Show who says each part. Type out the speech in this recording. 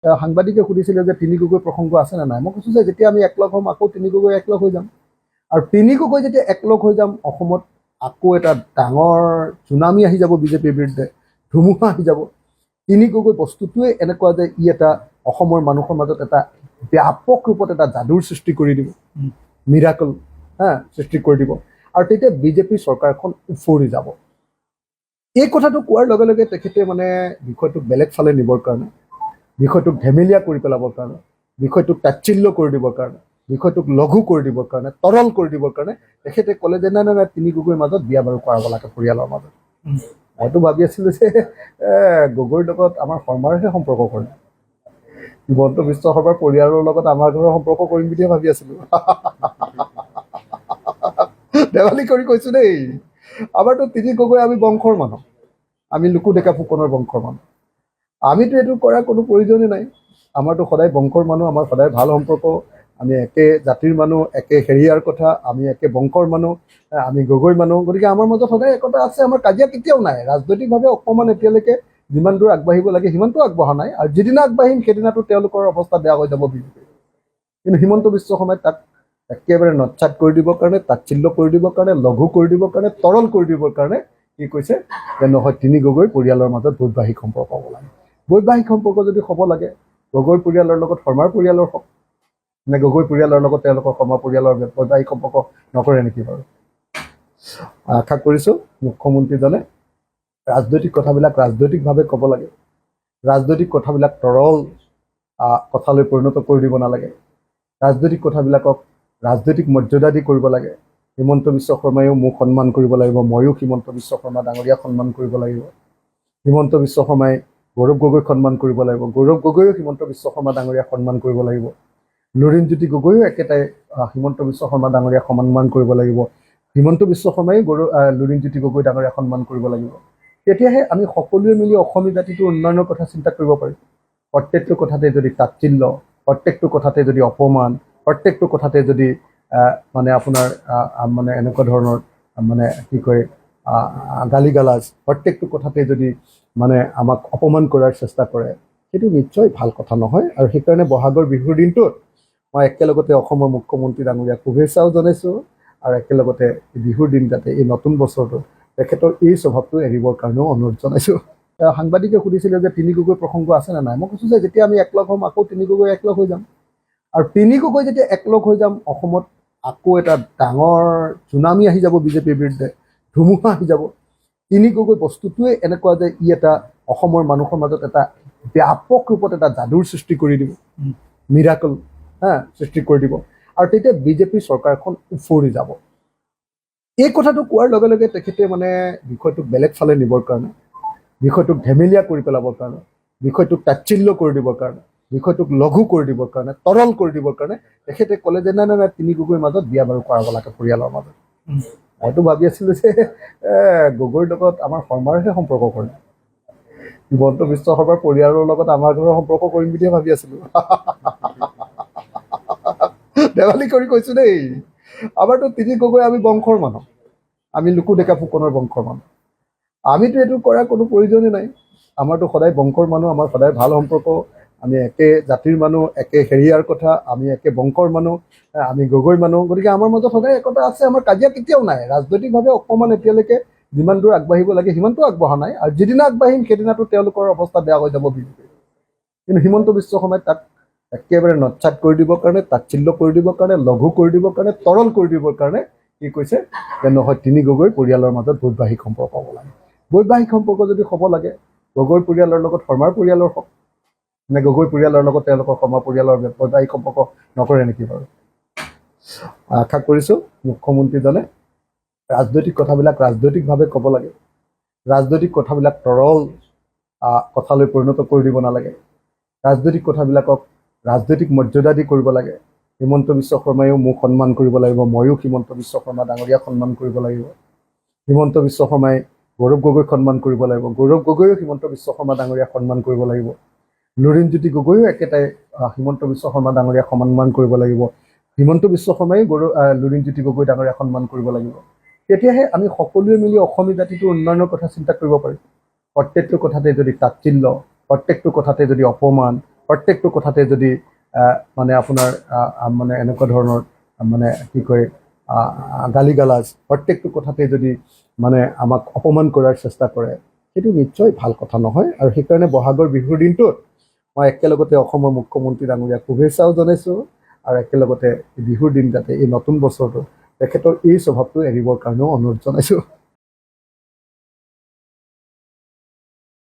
Speaker 1: সাংবাদিকে সুধিছিলে যে তিনি গগৈ প্ৰসংগ আছে নে নাই। মই কৈছোঁ যে যেতিয়া আমি একলগ হ'ম আকৌ তিনি গগৈ একলগ হৈ যাম। আৰু তিনি গগৈ যেতিয়া একলগ হৈ যাম, অসমত আকৌ এটা ডাঙৰ চুনামি আহি যাব বিজেপিৰ বিৰুদ্ধে, ধুমুহা আহি যাব। তিনি গগৈ বস্তুটোৱে এনেকুৱা যে ই এটা অসমৰ মানুহৰ মাজত এটা ব্যাপক ৰূপত এটা যাদুৰ সৃষ্টি কৰি দিব, মিৰাকল সৃষ্টি কৰি দিব। আৰু তেতিয়া বিজেপি চৰকাৰখন উফৰি যাব। এই কথাটো কোৱাৰ লগে লগে তেখেতে মানে বিষয়টোক বেলেগ ফালে নিবৰ কাৰণে, বিষয়টোক ধেমেলীয়া কৰি পেলাবৰ কাৰণে, বিষয়টোক তাচ্ছিল্য কৰি দিবৰ কাৰণে, বিষয়টোক লঘু কৰি দিবৰ কাৰণে, তৰল কৰি দিবৰ কাৰণে তেখেতে ক'লে যে নাই নাই নাই তিনি গগৈৰ মাজত বিয়া বাৰু কৰাব লাগে পৰিয়ালৰ মাজত। মইতো ভাবি আছিলোঁ যে গগৈৰ লগত আমাৰ শৰ্মাৰহে সম্পৰ্ক কৰে, হিমন্ত বিশ্ব শৰ্মাৰ পৰিয়ালৰ লগত আমাৰ ঘৰৰ সম্পৰ্ক কৰিম বুলিয়ে ভাবি আছিলোঁ। ধেমালি কৰি কৈছোঁ দেই। আমাৰতো তিনি গগৈ আমি বংশৰ মানুহ, আমি লুকু ডেকা ফুকনৰ বংশৰ মানুহ। আমিতো এইটো কৰাৰ কোনো প্ৰয়োজনেই নাই। আমাৰতো সদায় বংশৰ মানুহ, আমাৰ সদায় ভাল সম্পৰ্ক, আমি একে জাতিৰ মানুহ, একে হেৰিয়াৰ কথা, আমি একে বংশৰ মানুহ, আমি গগৈ মানুহ। গতিকে আমাৰ মাজত সদায় একতা আছে, আমাৰ কাজিয়া কেতিয়াও নাই। ৰাজনৈতিকভাৱে অকণমান এতিয়ালৈকে যিমান দূৰ আগবাঢ়িব লাগে সিমানটো আগবঢ়া নাই। আৰু যিদিনা আগবাঢ়িম সেইদিনাটো তেওঁলোকৰ অৱস্থা বেয়া হৈ যাব বিজেপিৰ। কিন্তু হিমন্ত বিশ্ব শৰ্মাই তাক একেবাৰে নৎসাত কৰি দিবৰ কাৰণে, তাচ্ছিল্য কৰি দিবৰ কাৰণে, লঘু কৰি দিবৰ কাৰণে, তৰল কৰি দিবৰ কাৰণে কি কৈছে যে নহয় তিনি গগৈ পৰিয়ালৰ মাজত বৈবাহিক সম্পৰ্ক হ'ব লাগে। বৈবাহিক সম্পৰ্ক যদি হ'ব লাগে, গগৈ পৰিয়ালৰ লগত শৰ্মাৰ পৰিয়ালৰ হওক, নে গগৈ পৰিয়ালৰ লগত তেওঁলোকৰ শৰ্মা পৰিয়ালৰ বৈবাহিক সম্পৰ্ক নকৰে নেকি বাৰু? আশা কৰিছোঁ মুখ্যমন্ত্ৰীজনে ৰাজনৈতিক কথাবিলাক ৰাজনৈতিকভাৱে ক'ব লাগে, ৰাজনৈতিক কথাবিলাক তৰল কথালৈ পৰিণত কৰি দিব নালাগে, ৰাজনৈতিক কথাবিলাকক ৰাজনৈতিক মৰ্যাদা দি কৰিব লাগে। হিমন্ত বিশ্ব শৰ্মায়ো মোক সন্মান কৰিব লাগিব, ময়ো হিমন্ত বিশ্ব শৰ্মা ডাঙৰীয়াক সন্মান কৰিব লাগিব। হিমন্ত বিশ্ব শৰ্মাই গৌৰৱ গগৈক সন্মান কৰিব লাগিব, গৌৰৱ গগৈয়ো হিমন্ত বিশ্ব শৰ্মা ডাঙৰীয়াক সন্মান কৰিব লাগিব। লুৰিণজ্যোতি গগৈয়ো একেটাই হিমন্ত বিশ্ব শৰ্মা ডাঙৰীয়াক সন্মান কৰিব লাগিব। হিমন্ত বিশ্ব শৰ্মায়ো লুৰিণজ্যোতি গগৈ ডাঙৰীয়াক সন্মান কৰিব লাগিব। তেতিয়াহে আমি সকলোৱে মিলি অসমীয়া জাতিটোৰ উন্নয়নৰ কথা চিন্তা কৰিব পাৰিম। প্ৰত্যেকটো কথাতে যদি তাচ্ছিল্য, প্ৰত্যেকটো কথাতে যদি অপমান, প্ৰত্যেকটো কথাতে যদি মানে আপোনাৰ মানে এনেকুৱা ধৰণৰ মানে কি কয় গালি গালাজ, প্ৰত্যেকটো কথাতে যদি মানে আমাক অপমান কৰাৰ চেষ্টা কৰে, সেইটো নিশ্চয় ভাল কথা নহয়। আৰু সেইকাৰণে বহাগৰ বিহুৰ দিনটোত মই একেলগতে অসমৰ মুখ্যমন্ত্ৰী ডাঙৰীয়াক শুভেচ্ছাও জনাইছোঁ, আৰু একেলগতে বিহুৰ দিন যাতে এই নতুন বছৰটোত তেখেতৰ এই স্বভাৱটো এৰিবৰ কাৰণেও অনুৰোধ জনাইছোঁ। সাংবাদিকে সুধিছিলে যে তিনি গগৈ প্ৰসংগ আছে নে নাই। মই কৈছোঁ যে যেতিয়া আমি একলগ হ'ম আকৌ তিনি গগৈ একলগ হৈ যাম। আৰু তিনি গগৈ যেতিয়া একলগ হৈ যাম, অসমত আকৌ এটা ডাঙৰ চুনামি আহি যাব বিজেপিৰ বিৰুদ্ধে, ধুমুহা আহি যাব। তিনি গগৈ বস্তুটোৱে এনেকুৱা যে ই এটা অসমৰ মানুহৰ মাজত এটা ব্যাপক ৰূপত এটা যাদুৰ সৃষ্টি কৰি দিব, মিৰাকল সৃষ্টি কৰি দিব। আৰু তেতিয়া বিজেপিৰ চৰকাৰখন উফৰি যাব। এই কথাটো কোৱাৰ লগে লগে তেখেতে মানে বিষয়টোক বেলেগ ফালে নিবৰ কাৰণে, বিষয়টোক ধেমেলীয়া কৰি পেলাবৰ কাৰণে, বিষয়টোক তাচ্ছিল্য কৰি দিবৰ কাৰণে, বিষয়টোক লঘু কৰি দিবৰ কাৰণে, তৰল কৰি দিবৰ কাৰণে তেখেতে ক'লে যে নাই নাই নাই তিনি গগৈৰ মাজত বিয়া বাৰু কৰাব লাগে পৰিয়ালৰ মাজত। মইতো ভাবি আছিলোঁ যে গগৈৰ লগত আমাৰ শৰ্মাৰহে সম্পৰ্ক কৰে, হিমন্ত বিশ্ব শৰ্মাৰ পৰিয়ালৰ লগত আমাৰ ঘৰৰ সম্পৰ্ক কৰিম বুলিয়ে ভাবি আছিলোঁ। ধেমালি কৰি কৈছোঁ দেই। আমাৰতো তিনি গগৈ আমি বংশৰ মানুহ, আমি লুকু ডেকা ফুকনৰ বংশৰ মানুহ। আমিতো এইটো কৰাৰ কোনো প্ৰয়োজনেই নাই। আমাৰতো সদায় বংশৰ মানুহ, আমাৰ সদায় ভাল সম্পৰ্ক, আমি একে জাতিৰ মানুহ, একে হেৰিয়াৰ কথা, আমি একে বংশৰ মানুহ, আমি গগৈ মানুহ। গতিকে আমাৰ মাজত সদায় একতা আছে, আমাৰ কাজিয়া কেতিয়াও নাই। ৰাজনৈতিকভাৱে অকণমান এতিয়ালৈকে যিমান দূৰ আগবাঢ়িব লাগে সিমানটো আগবঢ়া নাই। আৰু যিদিনা আগবাঢ়িম সেইদিনাটো তেওঁলোকৰ অৱস্থা বেয়া হৈ যাব বিজেপিৰ। কিন্তু হিমন্ত বিশ্ব শৰ্মাই তাক একেবাৰে নৎসাত কৰি দিবৰ কাৰণে, তাচ্ছিল্য কৰি দিবৰ কাৰণে, লঘু কৰি দিবৰ কাৰণে, তৰল কৰি দিবৰ কাৰণে কি কৈছে যে নহয় তিনি গগৈ পৰিয়ালৰ মাজত বৈবাহিক সম্পৰ্ক হ'ব লাগে। বৈবাহিক সম্পৰ্ক যদি হ'ব লাগে, গগৈ পৰিয়ালৰ লগত শৰ্মাৰ পৰিয়ালৰ হওক, নে গগৈ পৰিয়ালৰ লগত তেওঁলোকৰ শৰ্মা পৰিয়ালৰ বৈবাহিক সম্পৰ্ক নকৰে নেকি বাৰু? আশা কৰিছোঁ মুখ্যমন্ত্ৰীজনে ৰাজনৈতিক কথাবিলাক ৰাজনৈতিকভাৱে ক'ব লাগে, ৰাজনৈতিক কথাবিলাক তৰল কথালৈ পৰিণত কৰি দিব নালাগে, ৰাজনৈতিক কথাবিলাকক ৰাজনৈতিক মৰ্যাদা দি কৰিব লাগে। হিমন্ত বিশ্ব শৰ্মায়ো মোক সন্মান কৰিব লাগিব, ময়ো হিমন্ত বিশ্ব শৰ্মা ডাঙৰীয়াক সন্মান কৰিব লাগিব। হিমন্ত বিশ্ব শৰ্মাই গৌৰৱ গগৈক সন্মান কৰিব লাগিব, গৌৰৱ গগৈয়ো হিমন্ত বিশ্ব শৰ্মা ডাঙৰীয়াক সন্মান কৰিব লাগিব। লুৰিণজ্যোতি গগৈয়ো একেটাই হিমন্ত বিশ্ব শৰ্মা ডাঙৰীয়াক সন্মান কৰিব লাগিব। হিমন্ত বিশ্ব শৰ্মায়ো লুৰিণজ্যোতি গগৈ ডাঙৰীয়াক সন্মান কৰিব লাগিব। তেতিয়াহে আমি সকলোৱে মিলি অসমীয়া জাতিটোৰ উন্নয়নৰ কথা চিন্তা কৰিব পাৰিম। প্ৰত্যেকটো কথাতে যদি তাচ্ছিল্য, প্ৰত্যেকটো কথাতে যদি অপমান, প্ৰত্যেকটো কথাতে যদি মানে আপোনাৰ মানে এনেকুৱা ধৰণৰ মানে কি কয় গালি গালাজ প্ৰত্যেকটো কথাতে যদি মানে আমাক অপমান কৰাৰ চেষ্টা কৰে, সেইটো নিশ্চয় ভাল কথা নহয়। আৰু সেইকাৰণে বহাগৰ বিহুৰ দিনটোত মই একেলগতে অসমৰ মুখ্যমন্ত্ৰী ডাঙৰীয়াক শুভেচ্ছাও জনাইছোঁ, আৰু একেলগতে বিহুৰ দিন যাতে এই নতুন বছৰটো তেখেতৰ এই স্বভাৱটো এৰিবৰ কাৰণেও অনুৰোধ জনাইছোঁ।